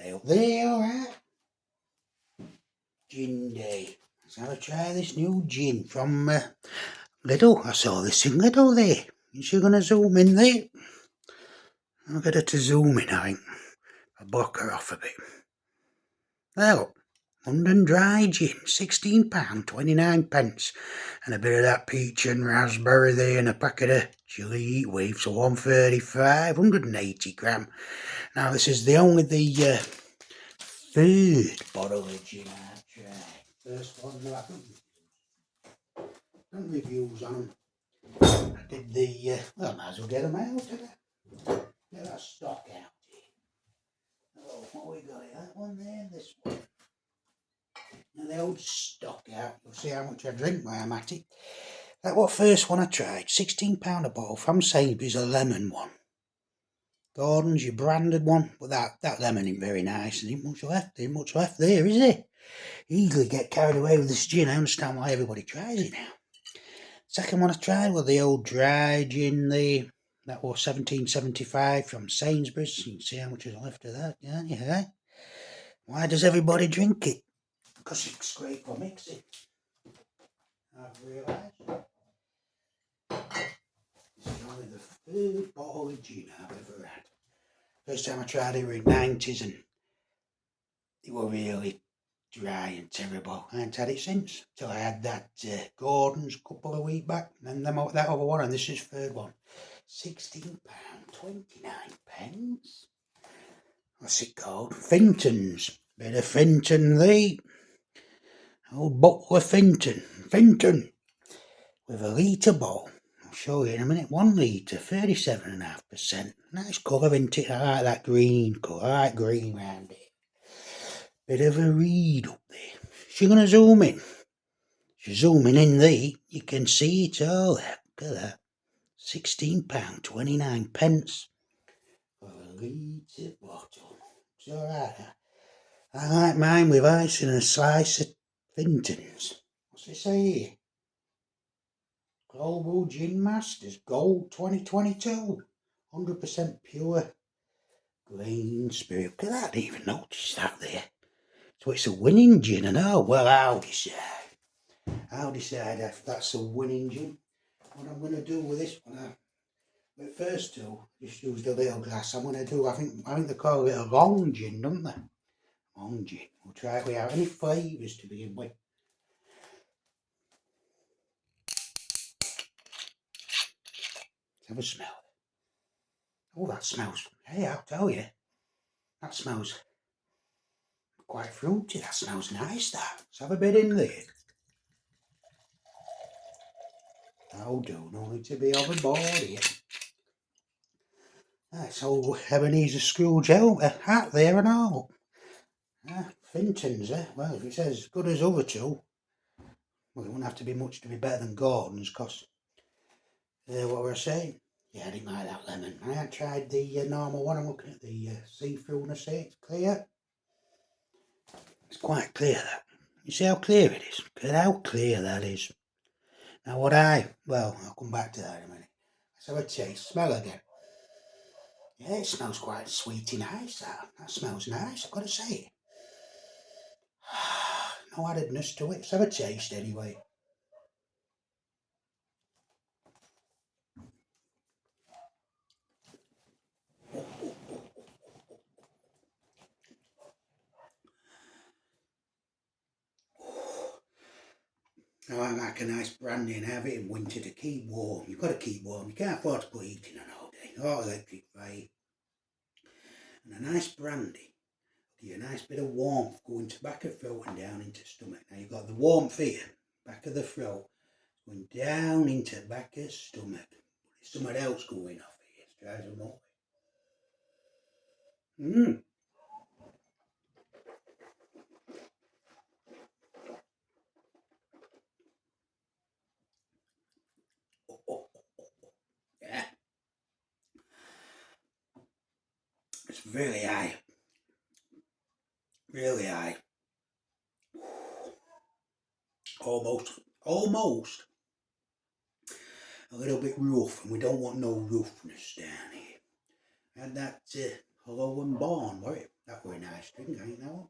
Hey up there, alright? Gin day. Let's have a try this new gin from Lidl. I saw this in Lidl there. Is she going to zoom in there? I'll get her to zoom in, I think. I'll block her off a bit. There, look. London Dry Gin, £16.29. And a bit of that peach and raspberry there, and a packet of chili heat waves for £1.35, 180 gram. Now this is the third bottle of gin I've tried. First one, no, I done reviews on them. I did well, I might as well get them out today. Get that stock out here. Oh, what we got here? That one there, and this one. Now the old stock out, you'll see how much I drink while I'm at it. That was the first one I tried, £16 a bottle from Sainsbury's, a lemon one. Gordon's, your branded one, but that lemon ain't very nice. There ain't much left there, is there? Easily get carried away with this gin. I understand why everybody tries it now. Second one I tried was the old dry gin there. That was £17.75 from Sainsbury's. You can see how much is left of that, can't you? Eh? Why does everybody drink it? Because it's great for mixing. I've realised. This is only the third bottle of gin I've ever had. First time I tried it was in the 90s and it was really dry and terrible. I ain't had it since, till I had that Gordon's a couple of weeks back, and then that other one, and this is third one. £16.29. What's it called? Fintons. Bit of Finton there. Old bottle of Finton. With a litre bottle. I'll show you in a minute. 1 litre, 37.5%. Nice colour, isn't it? I like that green colour. I like green round it. Bit of a reed up there. She's going to zoom in. She's zooming in there. You can see it all there. Look at that. £16.29 for a litre bottle. It's alright. I like mine with ice and a slice of Fintons. What's it say here? Global Gin Masters Gold 2022. 100% pure grain spirit. Look at that. I didn't even notice that there. So it's a winning gin, and oh, well, I'll decide if that's a winning gin. What I'm going to do with this one, but first two, just used a little glass. I'm going to do, I think they call it a long gin, don't they? Long gin. We'll try it without any flavours to begin with. Let's have a smell. Oh, that smells, hey, I'll tell you, that smells quite fruity. That smells nice, that. Let's have a bit in there. That'll do, no need to be overboard here. That's old Ebenezer Scrooge hat there and all. Fintons, well, if it says as good as other two, well, it wouldn't have to be much to be better than Gordon's, because, what were I saying? Yeah, I didn't like that lemon. I had tried the normal one. I'm looking at the see-through, and I say it's clear. It's quite clear, that. You see how clear it is? Look at how clear that is. Now I'll come back to that in a minute. Let's have a taste. Smell again. Yeah, it smells quite sweet and nice, that. That smells nice, I've got to say. No addedness to it. Let's have a taste anyway. Now I like a nice brandy and have it in winter to keep warm. You've got to keep warm. You can't afford to put heating on all day. Or electric fire. And a nice brandy give you a nice bit of warmth going to back of throat and down into stomach. Now you've got the warmth here, back of the throat, going down into back of stomach. There's something else going off here. Let's try some more. Yeah. It's really high. Really high. Almost a little bit rough, and we don't want no roughness down here. And that Hello and Born, were it? That were nice. nice drink, ain't that one?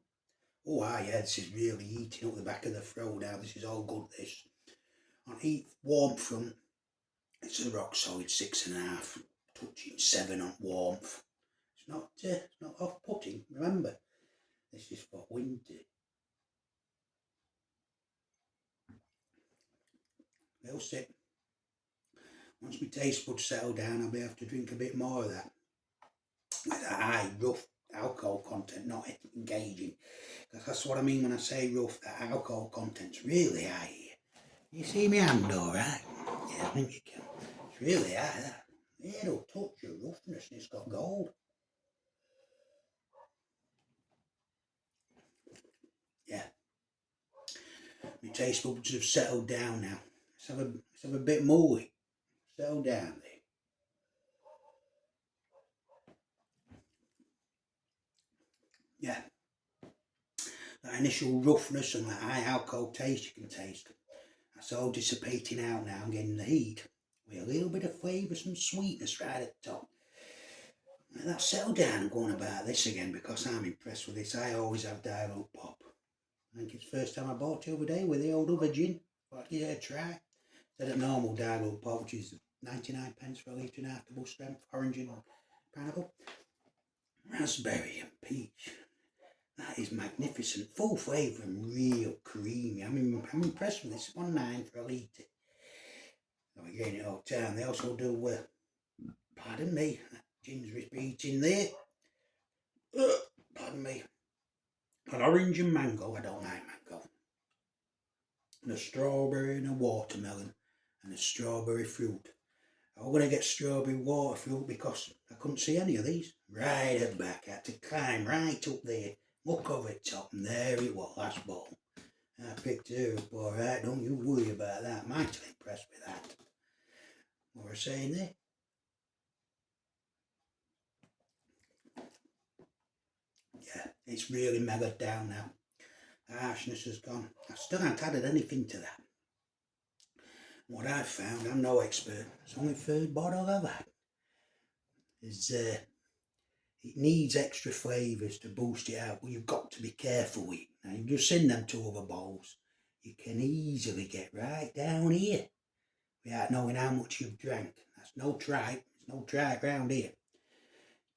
Oh, yeah, this is really eating up the back of the throat now. This is all good, this. On heat warmth front, it's a rock solid 6.5, touching 7 on warmth. It's not off-putting. Remember, this is for winter. They'll sit. Once my taste buds settle down, I'll be able to drink a bit more of that. With a high, rough alcohol content, not engaging. Because that's what I mean when I say rough, that alcohol content's really high here. You see my hand alright? Yeah, I think you can. It's really high, that. Yeah, it'll touch your roughness and it's got gold. Yeah. My taste buds have settled down now. Let's have a bit more. Settle down there. Yeah. That initial roughness and that high alcohol taste you can taste. That's all dissipating out now and getting the heat. With a little bit of flavour, some sweetness right at the top. Let that settle down and go on about this again because I'm impressed with this. I always have Dial Pop. I think it's the first time I bought it the other day with the old other gin. But I'd give it a try. Instead of normal Dial Pop, which is 99 pence for a litre and a half double strength, orange and pineapple. Raspberry and peach. That is magnificent. Full flavour and real creamy. I'm impressed with this. 1.9 for a litre. I'm getting it all the time. They also do, pardon me, gin's repeating there. Pardon me. An orange and mango. I don't like mango. And a strawberry and a watermelon. And a strawberry fruit. I'm going to get strawberry water fruit because I couldn't see any of these. Right at the back. I had to climb right up there. Look over the top and there it was, last ball. I picked her up alright, don't you worry about that. I'm mightily impressed with that. What was I saying there? Yeah, it's really mellowed down now. The harshness has gone. I still haven't added anything to that. What I've found, I'm no expert, it's only third bottle I've had, is it needs extra flavours to boost it out, but you've got to be careful with it. Now you've just seen them 2 other bowls. You can easily get right down here without knowing how much you've drank. That's no tripe, there's no tripe round here.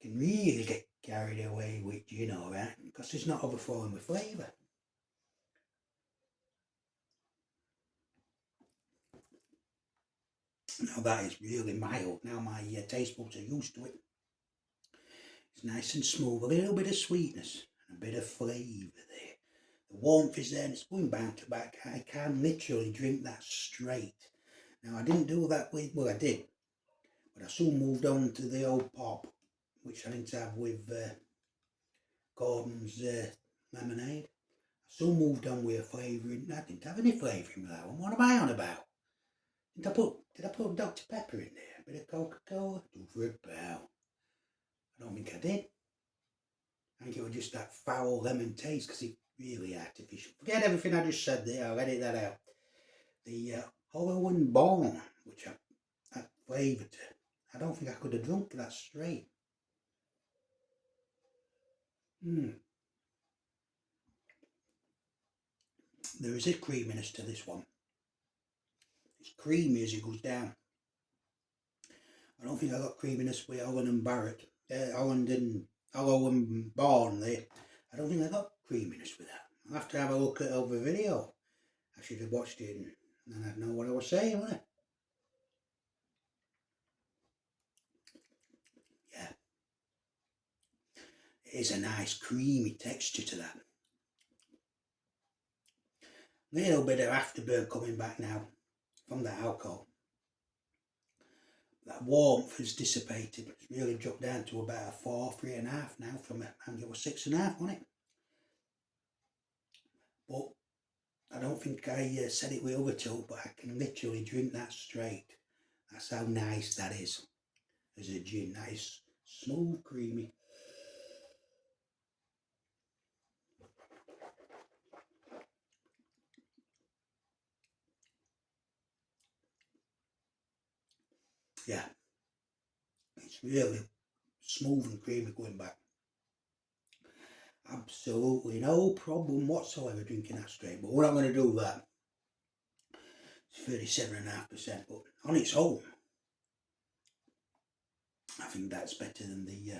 You can really get carried away with, you know, right? Because it's not overflowing with flavour. Now that is really mild. Now my taste buds are used to it. It's nice and smooth, a little bit of sweetness and a bit of flavour there. The warmth is there and it's going bound to back. I can literally drink that straight. Now I didn't do that with, well I did, but I soon moved on to the old pop, which I didn't have with Gordon's lemonade. I soon moved on with a flavouring. I didn't have any flavouring with that one. What am I on about? Did I put Dr. Pepper in there? A bit of Coca-Cola? 2 for £1. I don't think I did. I think it was just that foul lemon taste because it's really artificial. Forget everything I just said there, I'll edit that out. The Hollow and Bone, which I flavoured, I don't think I could have drunk that straight. There is a creaminess to this one. It's creamy as it goes down. I don't think I got creaminess with Holland and Barrett. Hollow and Bone there. I don't think I got creaminess with that. I'll have to have a look at over video. I should have watched it and then I'd know what I was saying, wouldn't I? Yeah. It is a nice creamy texture to that. A little bit of afterburn coming back now from that alcohol. That warmth has dissipated. It's really dropped down to about a 4, 3.5 now from I think it was 6.5, wasn't it? But I don't think I said it with other 2, but I can literally drink that straight. That's how nice that is as a gin. That is smooth, creamy. Yeah, it's really smooth and creamy going back. Absolutely no problem whatsoever drinking that straight, but we're not going to do that. It's 37.5%, but on its own, I think that's better than the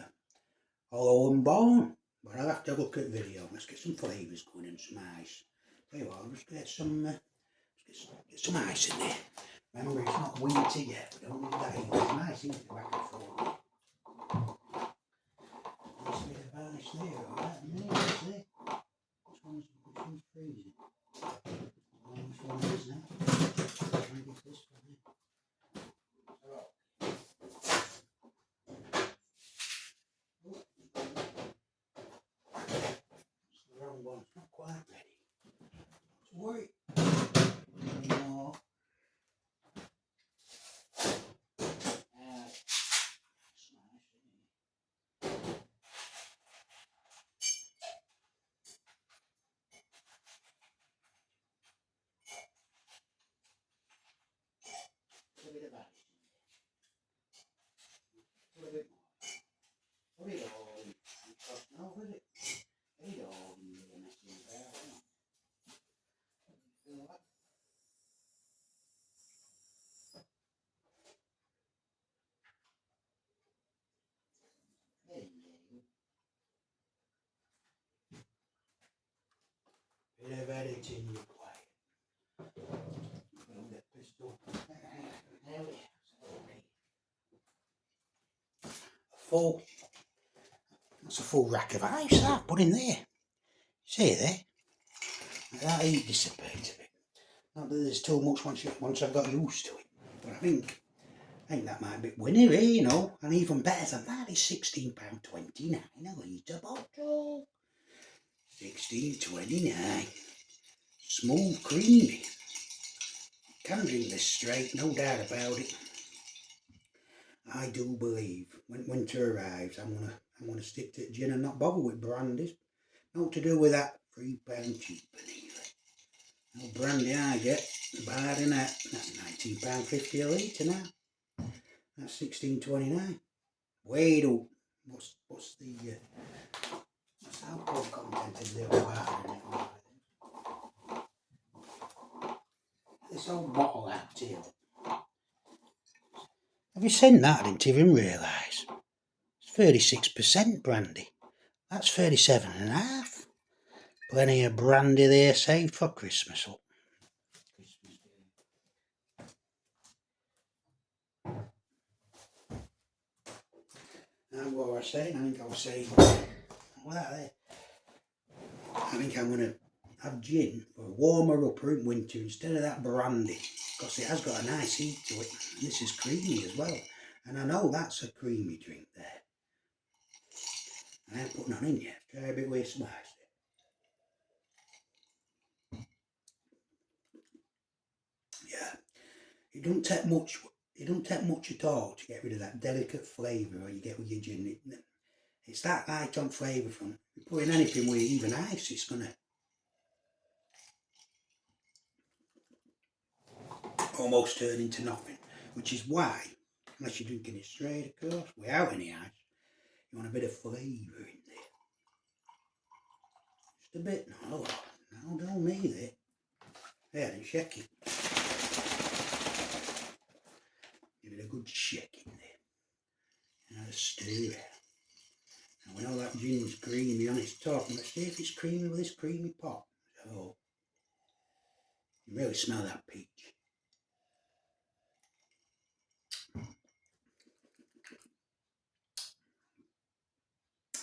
Hollow and Bone. But I'll have to look at video. Let's get some flavours going and some ice. Tell you what, I'll just get some ice in there. Remember, it's not winter yet. We don't need that heat. It's nice, isn't it? Back and forth. Nice bit of varnish there, alright? And there, see? Which one's freezing? Which one is now? Try and get this one in. It's the wrong one. It's not quite ready. Don't worry. No. A bit of varnish. A bit more. Put it all in. No, put it. Put it all in the messy about. Feel that? There you go. Bit of editing required. Don't get pissed off. There we are. That's a full rack of ice that put in there. See there? That heat dissipates a bit. Not that there's too much once I've got used to it. But I think that might be winning, you know. And even better than that is £16.29 a litre bottle. £16.29. Smooth, creamy. Can drink this straight, no doubt about it. I do believe when winter arrives, I'm gonna stick to gin and not bother with brandies. Not to do with that £3 cheaper either. No brandy I get, bad in that. That's £19.50 a litre now. That's £16.29. Weighed up. What's the alcohol content of the other bar? This old bottle out here. Have you seen that? I didn't even realise. It's 36% brandy. That's 37.5. Plenty of brandy there saved for Christmas. And what was I saying? I was saying, what there? I think I'm going to have gin for a warmer upper in winter instead of that brandy, because it has got a nice heat to it. And this is creamy as well. And I know that's a creamy drink there. I ain't put none in yet. Try a bit with some ice. Yeah. It don't take much. It don't take much at all to get rid of that delicate flavour you get with your gin. It's that light on flavour from. You put in anything with even ice, it's gonna almost turn into nothing. Which is why, unless you're drinking it straight, of course, without any ice, you want a bit of flavour in there. Just a bit. No, don't need it. There, and shake it. Give it a good shake in there. And a stir. And when all that gin's creamy on its top, let's see if it's creamy with this creamy pot. So, you really smell that peach.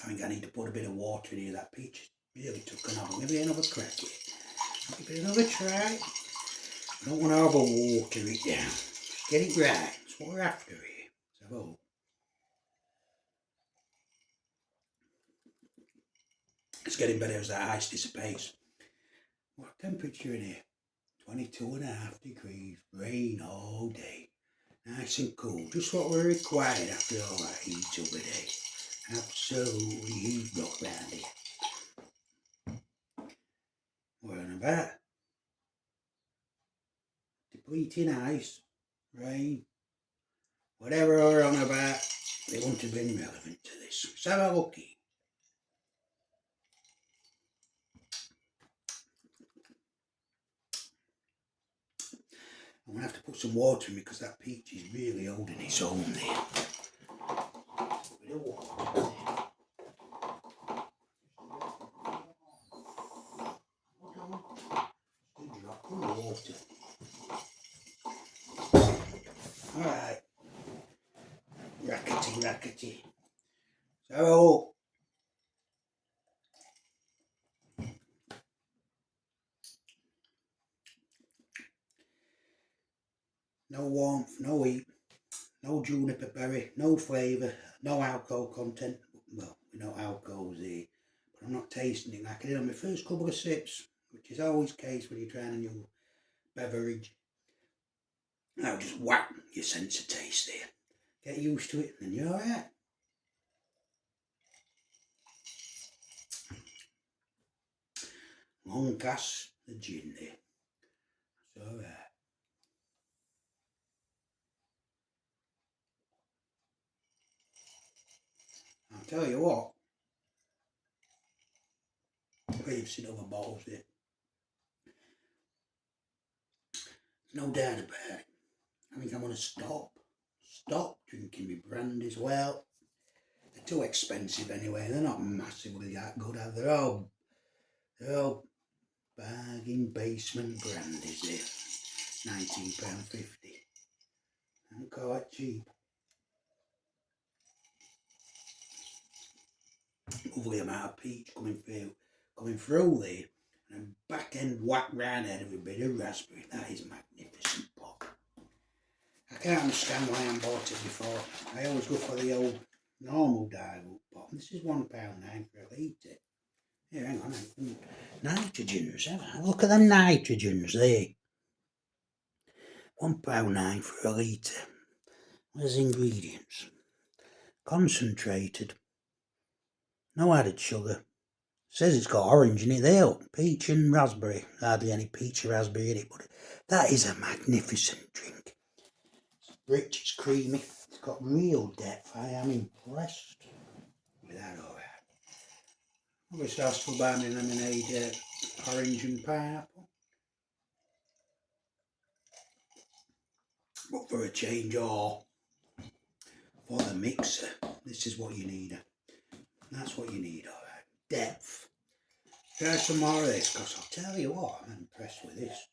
I think I need to put a bit of water in here. That peach really took an off. Maybe another crack at it. Give it another try. I don't want to over-water it down. Just get it right. That's what we're after here. So, it's getting better as that ice dissipates. What temperature in here? 22.5 degrees. Rain all day. Nice and cool. Just what we're required after all that heat over there. Absolutely heat rock round here. We're on about depleting ice, rain, whatever we're on about, they wouldn't have been relevant to this. Let's have a looky. put some water in because that peach is really holding its own there. Bit of water there. Good drop of water. Alright. Rackety. So, no warmth, no heat, no juniper berry, no flavour, no alcohol content. Well, we know alcohol's here, but I'm not tasting it like I did on my first couple of sips, which is always the case when you're trying a new beverage. Now just whack your sense of taste there. Get used to it and you're alright. Long past the gin there. It's alright. I'll tell you what, you've seen other bottles there. No doubt about it. I think I'm going to stop drinking my brandy as well. They're too expensive anyway. They're not massively that good. They're all bargain basement brandies there. £19.50. And quite cheap. Lovely amount of peach coming through there. And back end whack round out of a bit of raspberry. That is magnificent pop. I can't understand why I haven't bought it before. I always go for the old normal dial pop. This is £1.09 for a litre. Here, hang on. Nitrogens. Look at the nitrogens there. £1.09 for a litre. Where's the ingredients? Concentrated. No added sugar. Says it's got orange in it there. Peach and raspberry. Hardly any peach or raspberry in it, but that is a magnificent drink. It's rich, it's creamy. It's got real depth. I am impressed with that, alright. Obviously I still buy me lemonade, orange and pineapple. But for a change, or for the mixer, this is what you need. That's what you need, alright. Depth. Try some more of this, because I'll tell you what, I'm impressed with this.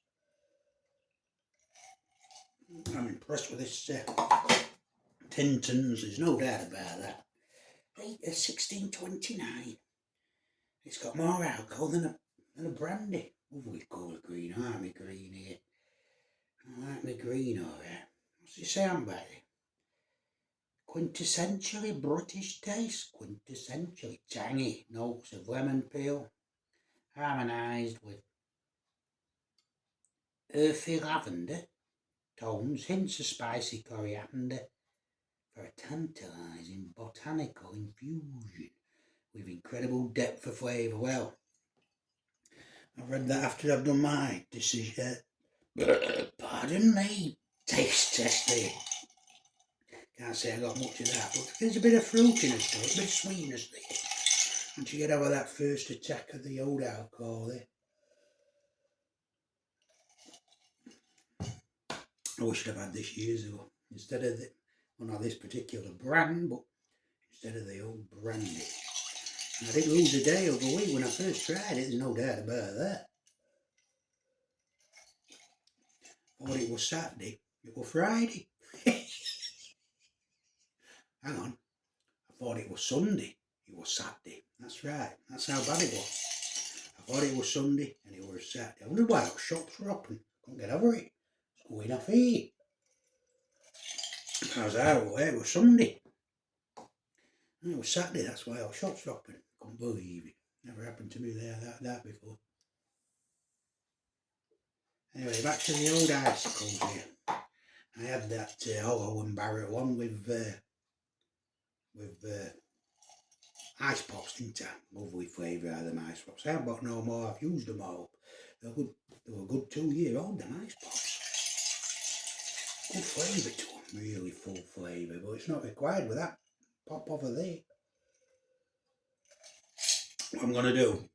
I'm impressed with this Fintons, there's no doubt about that. It's $16.29. It's got more alcohol than a brandy. Lovely colour green, aren't we green here? I like my green alright. What's it say on back there? Quintessentially British taste. Quintessentially tangy notes of lemon peel, harmonised with earthy lavender tones, hints of spicy coriander for a tantalising botanical infusion with incredible depth of flavour. Well, I've read that after I've done my decision. Pardon me, taste test there. Can't say I got much of that, but there's a bit of fruitiness to it, a bit of sweetness there. Once you get over that first attack of the old alcohol there. I wish I'd have had this years ago. Instead of well, not this particular brand, but instead of the old brandy. And I did lose a day over a week when I first tried it, there's no doubt about that. I thought it was Saturday, it was Friday. Hang on, I thought it was Sunday, it was Saturday. That's right, that's how bad it was. I thought it was Sunday and it was Saturday. I wondered why the shops were open. Couldn't get over it. It's going off here. I was out away, it was Sunday. And it was Saturday, that's why our shops were open. Couldn't believe it. Never happened to me there that before. Anyway, back to the old icicles here. I had that hollow and barrel one with ice pops, didn't I? Lovely flavour out of them ice pops. I haven't bought no more, I've used them all. They were a good 2-year-old, them ice pops. Good flavour to them, really full flavour, but it's not required with that pop over there. What I'm going to do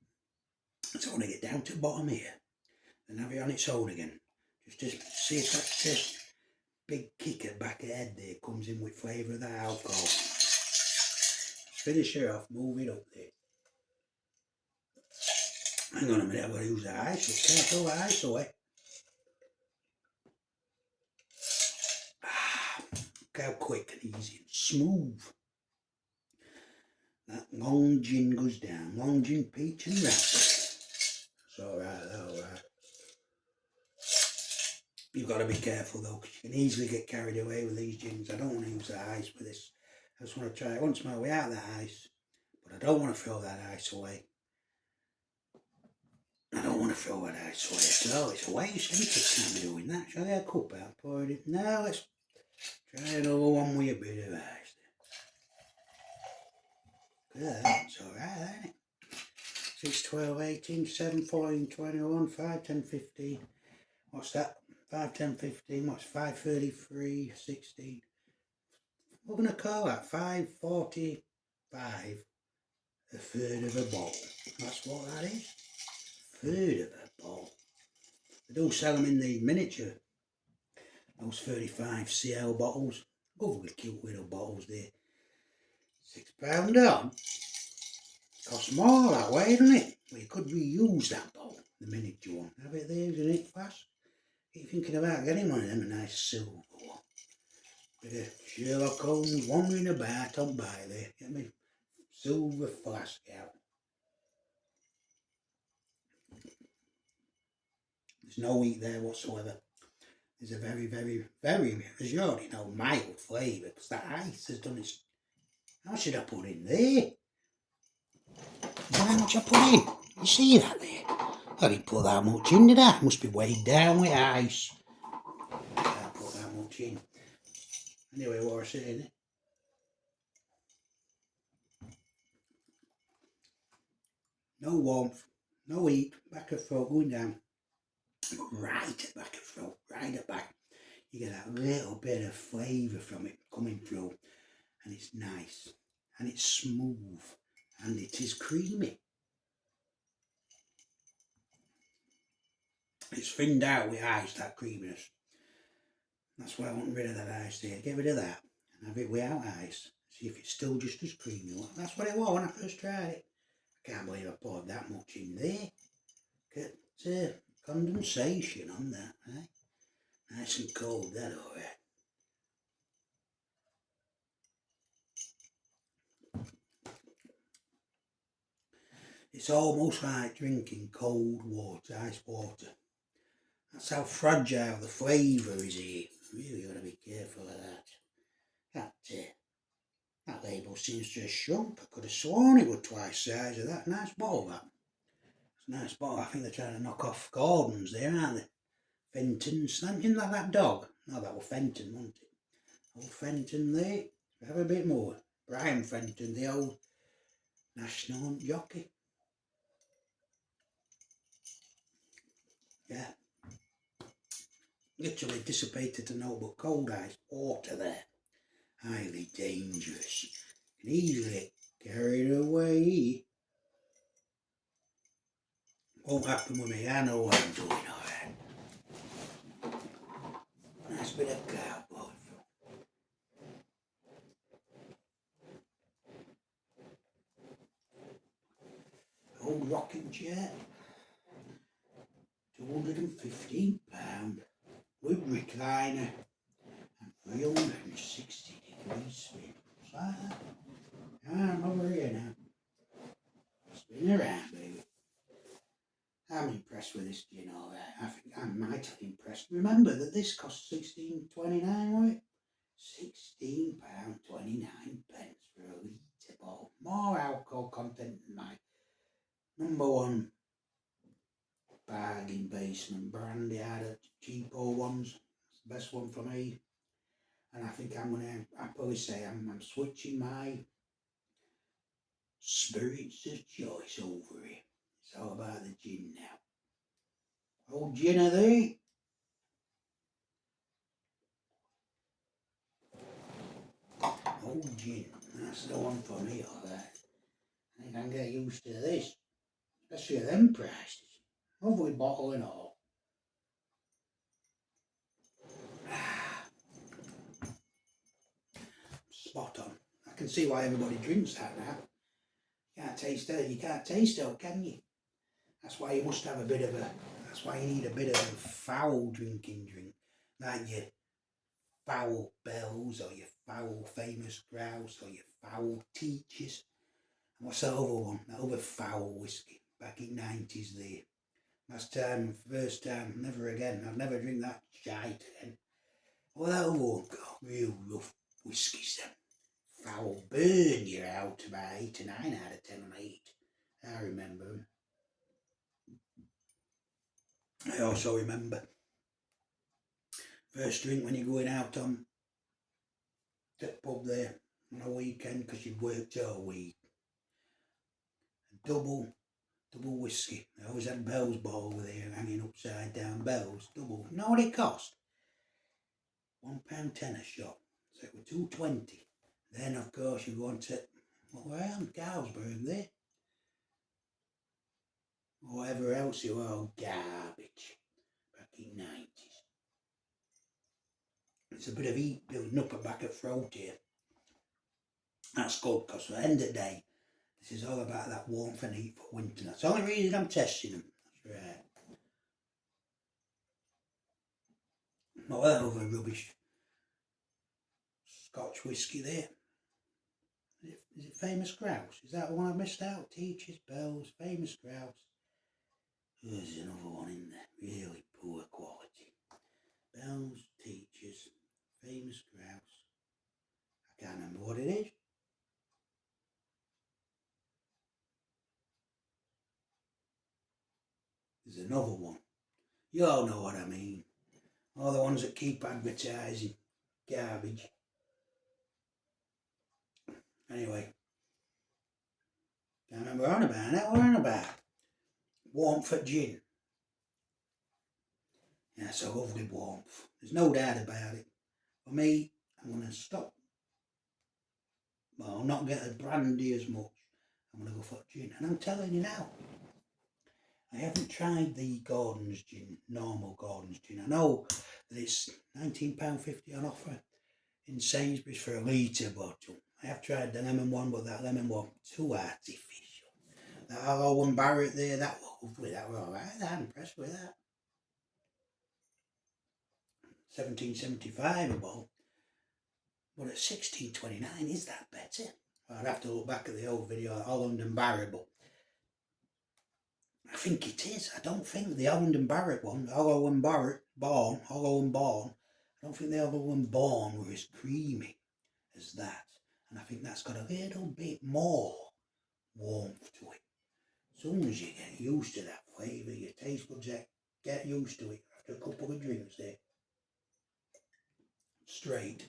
is I'm going to get down to the bottom here and have it on its own again. Just to see if that big kick at the back of the head there comes in with flavour of that alcohol. Finish her off, move it up there. Hang on a minute, I've got to use the ice. You can't throw the ice away. Look how quick and easy and smooth that long gin goes down. Long gin, peach and raspberry. It's alright. You've got to be careful though, because you can easily get carried away with these gins. I don't want to use the ice with this. I just want to try it once my way out of that ice, but I don't want to throw that ice away. I don't want to throw that ice away. So it's a waste. Any kid can't be doing that. Shall I get a cup out? Pour it in. Now let's try another one with a bit of ice. Good. It's alright, isn't it? 6, 12, 18, 7, 14, 21, 5, 10, 15. What's that? 5, 10, 15. What's 533, 16? We're going to call that 545. A third of a bottle. That's what that is. Third of a bottle. They do sell them in the miniature. Those 35cl bottles. Lovely cute little bottles there. £6 on. Costs more that way, doesn't it? Well, you could reuse that bottle, the miniature one. Have it there, isn't it, fast? Keep thinking about getting one of them, a nice silver one. Bit of Sherlock Holmes wandering about on by there. Get me silver flask out. There's no heat there whatsoever. There's a very, as you already know, mild flavour, because that ice has done its... How much did I put in there? Is that how much I put in? You see that there? I didn't put that much in, did I? Must be weighed down with ice. I can't put that much in. Anyway, what was I saying? No warmth, no heat, back of throat going down. Right at back of throat, right at back. You get that little bit of flavour from it coming through. And it's nice. And it's smooth. And it is creamy. It's thinned out with ice, that creaminess. That's why I want rid of that ice there. Get rid of that and have it without ice. See if it's still just as creamy. That's what it was when I first tried it. I can't believe I poured that much in there. Get condensation on that, eh? Nice and cold, that alright. It's almost like drinking cold water, ice water. That's how fragile the flavour is here. Really got to be careful of that. That label seems to have shrunk. I could have sworn it was twice the size of that. Nice bottle, that. It's a nice bottle. I think they're trying to knock off Gordon's there, aren't they? Fintons. Isn't that dog? No, that was Fenton, wasn't it? Old Fenton there. Have a bit more. Brian Fenton, the old national jockey. Yeah. Literally dissipated to no but cold ice water there. Highly dangerous. Can easily get carried away. Won't happen with me. I know what I'm doing, alright. Nice bit of cowboy. Old rocking chair. £215 with recliner and 360 degrees spin. Like that. I'm over here now. Spin around, baby. I'm impressed with this gin, alright. I think I'm mightily impressed. Remember that this cost £16.29, wasn't it? £16.29 for a litre bottle. More alcohol content than my #1 bargain basement brandy. I had a cheapo ones. It's the best one for me. And I think I probably say I'm switching my spirits of choice over it. It's all about the gin now. Old gin of thee. Old gin. That's the one for me, alright. I think I can get used to this. Especially at them prices. Lovely bottle and all. I can see why everybody drinks that now. You can't taste it, can you? That's why you must have a bit of a, that's why you need a bit of a foul drinking drink. Like your foul bells or your foul famous grouse or your foul teachers. And what's that other one? That other foul whiskey back in 90s there. Last time, first time, never again. I'll never drink that shite again. Well, that other one got real rough whiskies then. Foul burn you out about 8 or 9 out of 10 on 8. I remember them. I also remember first drink when you're going out on the pub there on a weekend because you'd worked all week. Double whiskey. I always had Bell's ball over there hanging upside down. Bell's double. You know what it cost? £1.10 a shot. So it was £2.20. Then of course you go on to around Carlsberg there. Or whatever else you are, garbage. Back in 90s. It's a bit of heat building up a back of throat here. That's good because at the end of the day, this is all about that warmth and heat for winter. That's the only reason I'm testing them. That's right. Not that other rubbish Scotch whiskey there. Is it Famous Grouse? Is that the one I missed out? Teachers, Bells, Famous Grouse. There's another one in there. Really poor quality. Bells, Teachers, Famous Grouse. I can't remember what it is. There's another one. You all know what I mean. All the ones that keep advertising. Garbage. Anyway. Can't remember what I'm about. What we're on about. Warmth at gin. Yeah, it's a lovely warmth. There's no doubt about it. For me, I'm going to stop. Well, not get a brandy as much. I'm going to go for gin. And I'm telling you now, I haven't tried the Gordon's gin, normal Gordon's gin. I know that it's £19.50 on offer in Sainsbury's for a litre bottle. I have tried the lemon one, but that lemon one too artificial. That Arrow and Barrett there, that was lovely. That was alright. I'm impressed with that. 17.75 a bottle. But at 16.29, is that better? I'd have to look back at the old video, Holland and Barrett, but I think it is. I don't think the Holland and Barrett one, Hollow and Barn, I don't think the Hollow and Barn were as creamy as that. And I think that's got a little bit more warmth to it. As soon as you get used to that flavour, your taste buds get used to it after a couple of drinks there. Straight.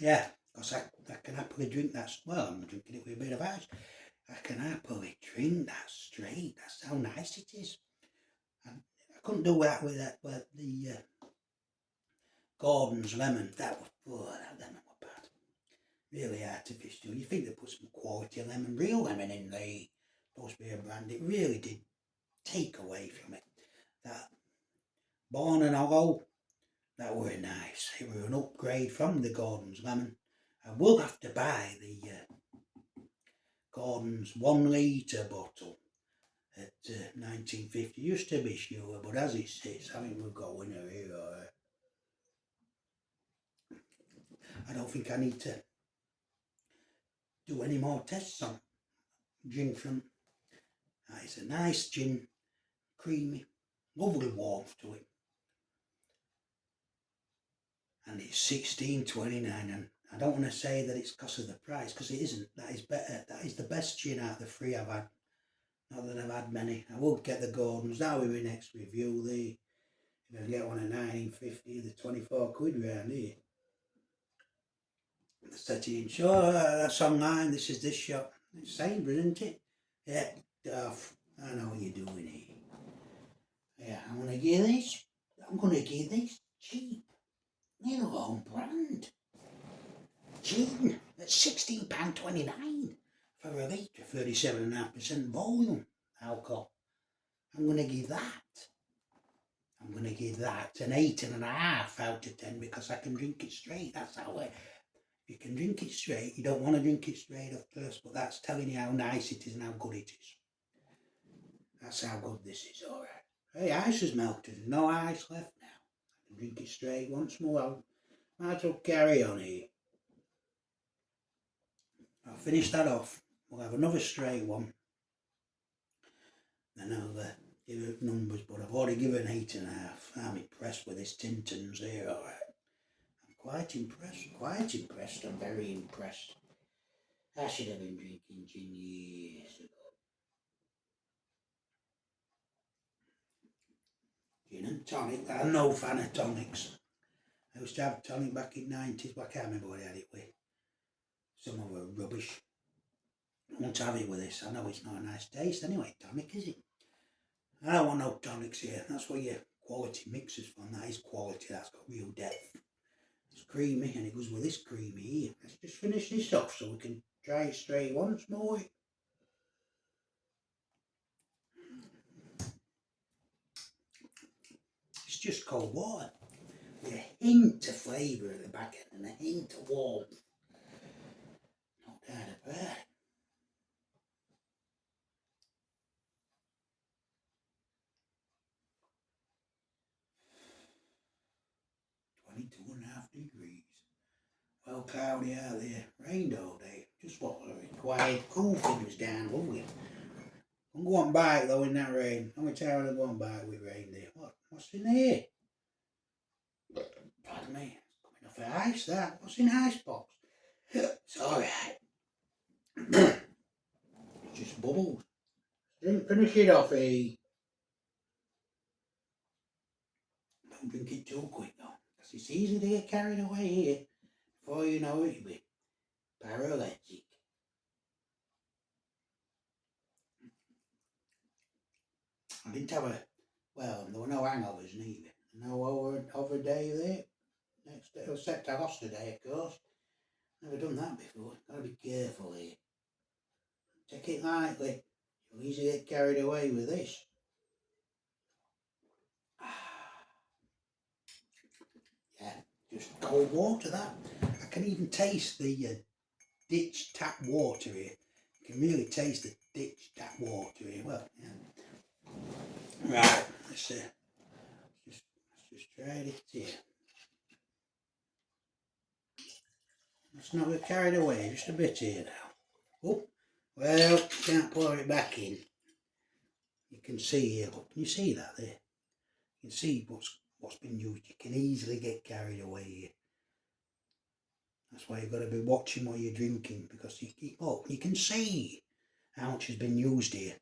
Yeah, because I can happily drink that. Well, I'm drinking it with a bit of ice. I can happily drink that straight. That's how nice it is. And I couldn't do that with the Gordon's lemon. That lemon was bad. Really artificial. You think they put some quality lemon, real lemon in there. Supposed to be a brand. It really did take away from it. That Born and Hollow, that were nice. It were an upgrade from the Gordon's lemon. I will have to buy the Gordon's 1 litre bottle at 1950. Used to be sure, but as it sits, I think we've got a winner here. I don't think I need to do any more tests on gin from. It's a nice gin, creamy, lovely warmth to it. And it's 16.29, and I don't want to say that it's because of the price, because it isn't. That is better. That is the best gin out of the 3 I've had. Not that I've had many. I will get the Gordons. That will be next review. If I get one at 19.50, the 24 quid round here. The 13. Sure, that's online. This is this shop. It's Sainsbury's, isn't it? Yeah, Duff. I know what you're doing here. Yeah, I'm going to give this cheap. Little own brand. Gin at £16.29 for a litre, 37.5% volume alcohol. I'm going to give that an 8.5 out of 10 because I can drink it straight. That's how You can drink it straight. You don't want to drink it straight off first, but that's telling you how nice it is and how good it is. That's how good this is, alright. Hey, ice has melted. There's no ice left now. I can drink it straight once more. I might as well carry on here. I'll finish that off. We'll have another straight one. Then I'll give it numbers, but I've already given 8.5. I'm impressed with this Fintons here, alright. I'm quite impressed. I'm very impressed. I should have been drinking gin years ago. Gin and tonic. I'm no fan of tonics. I used to have tonic back in the 90s, but I can't remember what I had it with. Some of them were rubbish. I won't have it with this. I know it's not a nice taste anyway, tonic, is it? I don't want no tonics here. That's what your quality mixers from. That is quality. That's got real depth. It's creamy and it goes with this creamy here. Let's just finish this off so we can try it straight once more. It's just cold water with a hint of flavour at the back end and a hint of warmth. No doubt about it. .5 degrees. Well, cloudy out there. Rained all day. Just what required. Cool things down, lovely. I'm going bike though in that rain. How many times I'm going bike with rain there? What's in here? Pardon me. It's coming off the ice that. What's in the ice box? It's alright. It's just bubbles. Finish it off, eh? Don't drink it too quick though. Because it's easy to get carried away here. Before you know it, you'll be paralytic. I didn't have there were no hangovers neither. No over day there. Next day, except I lost a day, of course. Never done that before. Gotta be careful here. Take it lightly. You'll easily get carried away with this. Yeah, just cold water that. I can even taste the ditch tap water here. You can really taste the ditch tap water here. Well, yeah. Right, let's just try it here. Let's not get carried away, just a bit here now. Oh, well, can't pour it back in. You can see here, look, can you see that there? You can see what's been used. You can easily get carried away here. That's why you've got to be watching what you're drinking, because you can see how much has been used here.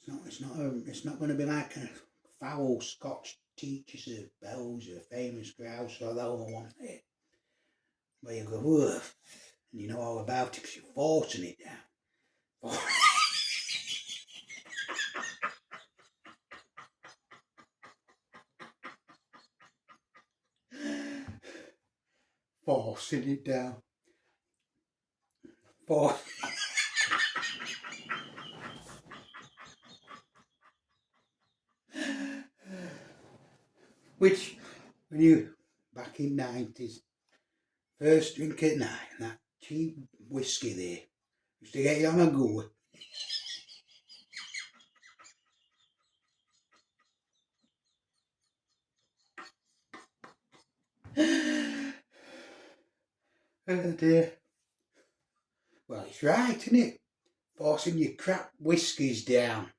It's not gonna be like a foul Scotch Teachers of Bells or Famous Grouse or the other one there, where you go, woof, and you know all about it because you're forcing it down. Forcing it down. Which, when you, back in 90s, first drink at night, that cheap whiskey there, used to get you on a go. Oh dear. Well, it's right, isn't it? Forcing your crap whiskies down.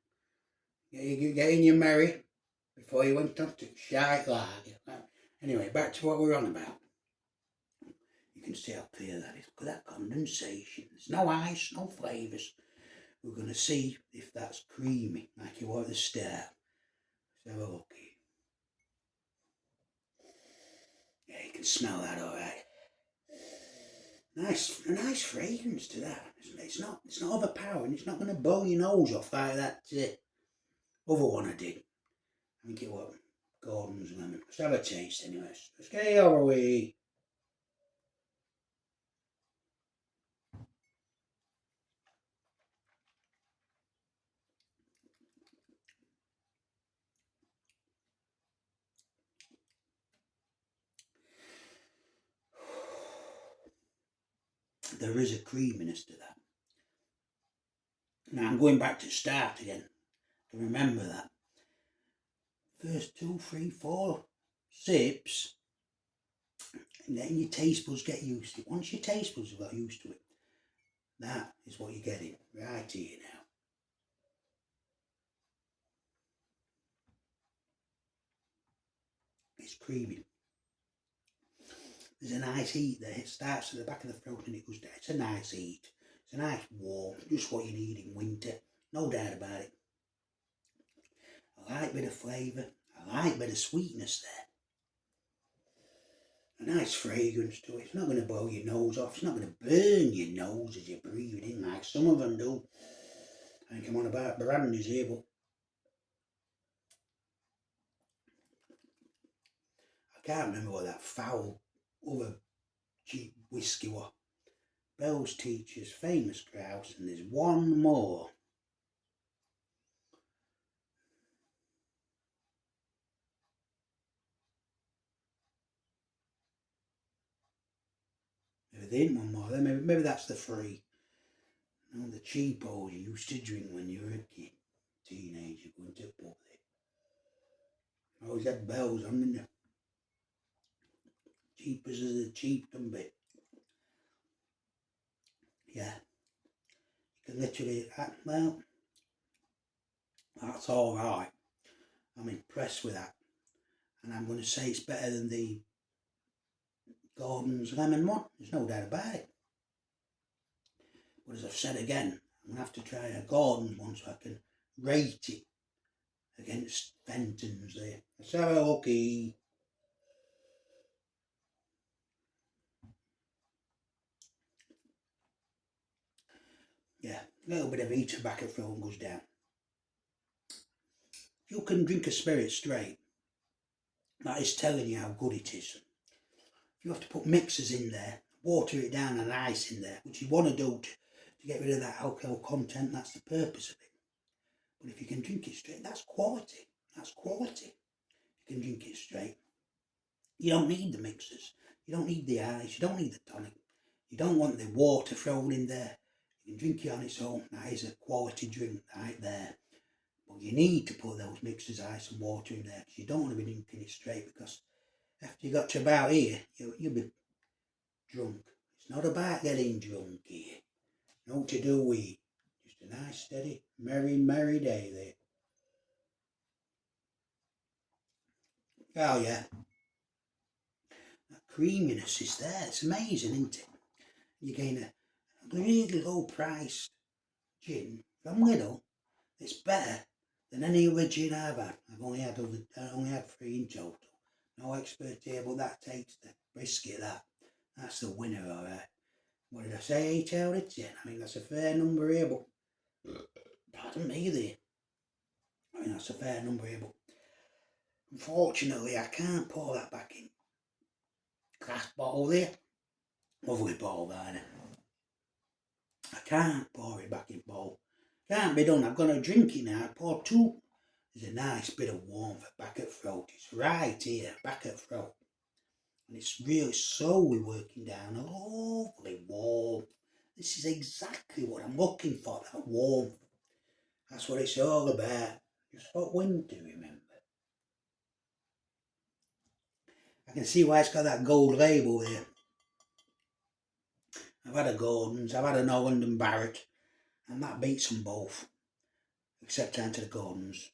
Getting you merry before you went on to shite lager. Anyway, back to what we're on about. You can see how clear that is. Look at that condensation. There's no ice, no flavours. We're going to see if that's creamy, like you were at the start. Let's have a look here. Yeah, you can smell that alright. A nice fragrance to that. It's not overpowering. It's not going to blow your nose off like that other one I did. I think it was Gordon's lemon. Let's have a taste anyway. Let's get it over with. there is a creaminess to that. Now I'm going back to start again. I can remember that. First 2, 3, 4 sips, and then your taste buds get used to it. Once your taste buds have got used to it, that is what you're getting right here now. It's creamy. There's a nice heat there. It starts at the back of the throat and it goes down. It's a nice heat. It's a nice warm, just what you need in winter. No doubt about it. I like a bit of flavour. I like a bit of sweetness there. A nice fragrance to it. It's not going to blow your nose off. It's not going to burn your nose as you're breathing in like some of them do. I think I'm on about brandies here, but I can't remember what that foul other cheap whiskey was. Bell's Teacher's, Famous Grouse, and there's one more. Maybe there ain't one more. Maybe that's the free. You know, the cheapos you used to drink when you were a kid, teenager, going to the pub. I always had bells on, didn't you? Cheap as the cheap can be. Yeah. You can literally, well, that's alright. I'm impressed with that. And I'm going to say it's better than the Gordon's lemon one. There's no doubt about it. But as I've said again, I'm going to have to try a Gordon's one so I can rate it against Fintons there. Let's have a looky. Yeah, a little bit of Litre back at throat goes down. If you can drink a spirit straight, that is telling you how good it is. If you have to put mixers in there, water it down and ice in there, which you want to do to get rid of that alcohol content, that's the purpose of it. But if you can drink it straight, that's quality. That's quality. You can drink it straight. You don't need the mixers. You don't need the ice. You don't need the tonic. You don't want the water thrown in there. You can drink it on its own. That is a quality drink right there. But you need to put those mixers, ice and water in there because you don't want to be drinking it straight, because after you got to about here, you'll be drunk. It's not about getting drunk here. No to do with. Just a nice, steady, merry day there. Oh yeah. That creaminess is there. It's amazing, isn't it? You gain a really low priced gin from Lidl. It's better than any other gin I've had. I only had 3 in total. No expert here, but that takes the biscuit. That's the winner, alright. What did I say? 8 out of 10. I mean, that's a fair number here, but pardon me there. I mean, that's a fair number here, but unfortunately, I can't pour that back in. Glass bottle there. Lovely bottle there. I can't pour it back in bowl. Can't be done. I've got to drink it now. Pour 2. There's a nice bit of warmth back at throat. It's right here, back at throat. And it's really slowly working down. A lovely warmth. This is exactly what I'm looking for, that warmth. That's what it's all about. Just for winter, remember. I can see why it's got that gold label there. I've had a Gordon's, I've had an Holland and Barrett, and that beats them both. Except down to the Gordon's.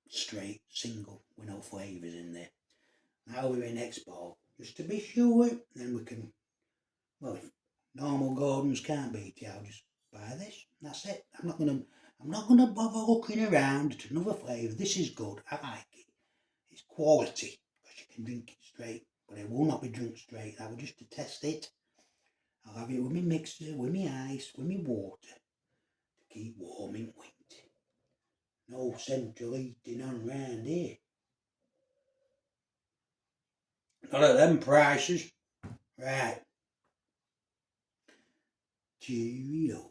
Straight, single, with no flavours in there. Now we're in next ball, just to be sure, then we can, well, if normal Gordon's can't beat it, I'll just buy this, and that's it. I'm not gonna bother looking around at another flavour. This is good, I like it. It's quality, because you can drink it straight, but it will not be drunk straight. I will just to test it. I'll have it with my mixer, with my ice, with my water, to keep warm in winter. No central heating on round here. Not at them prices. Right. Cheerio.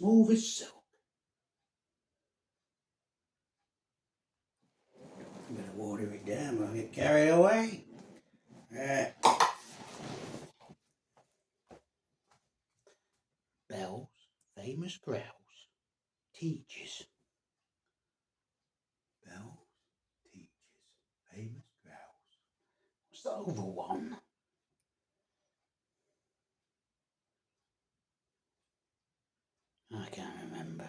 smooth as silk. I'm going to water it down, I'll get carried away. Bells, famous growls, teaches. Bells, teaches, famous growls. What's the oval one? I can't remember.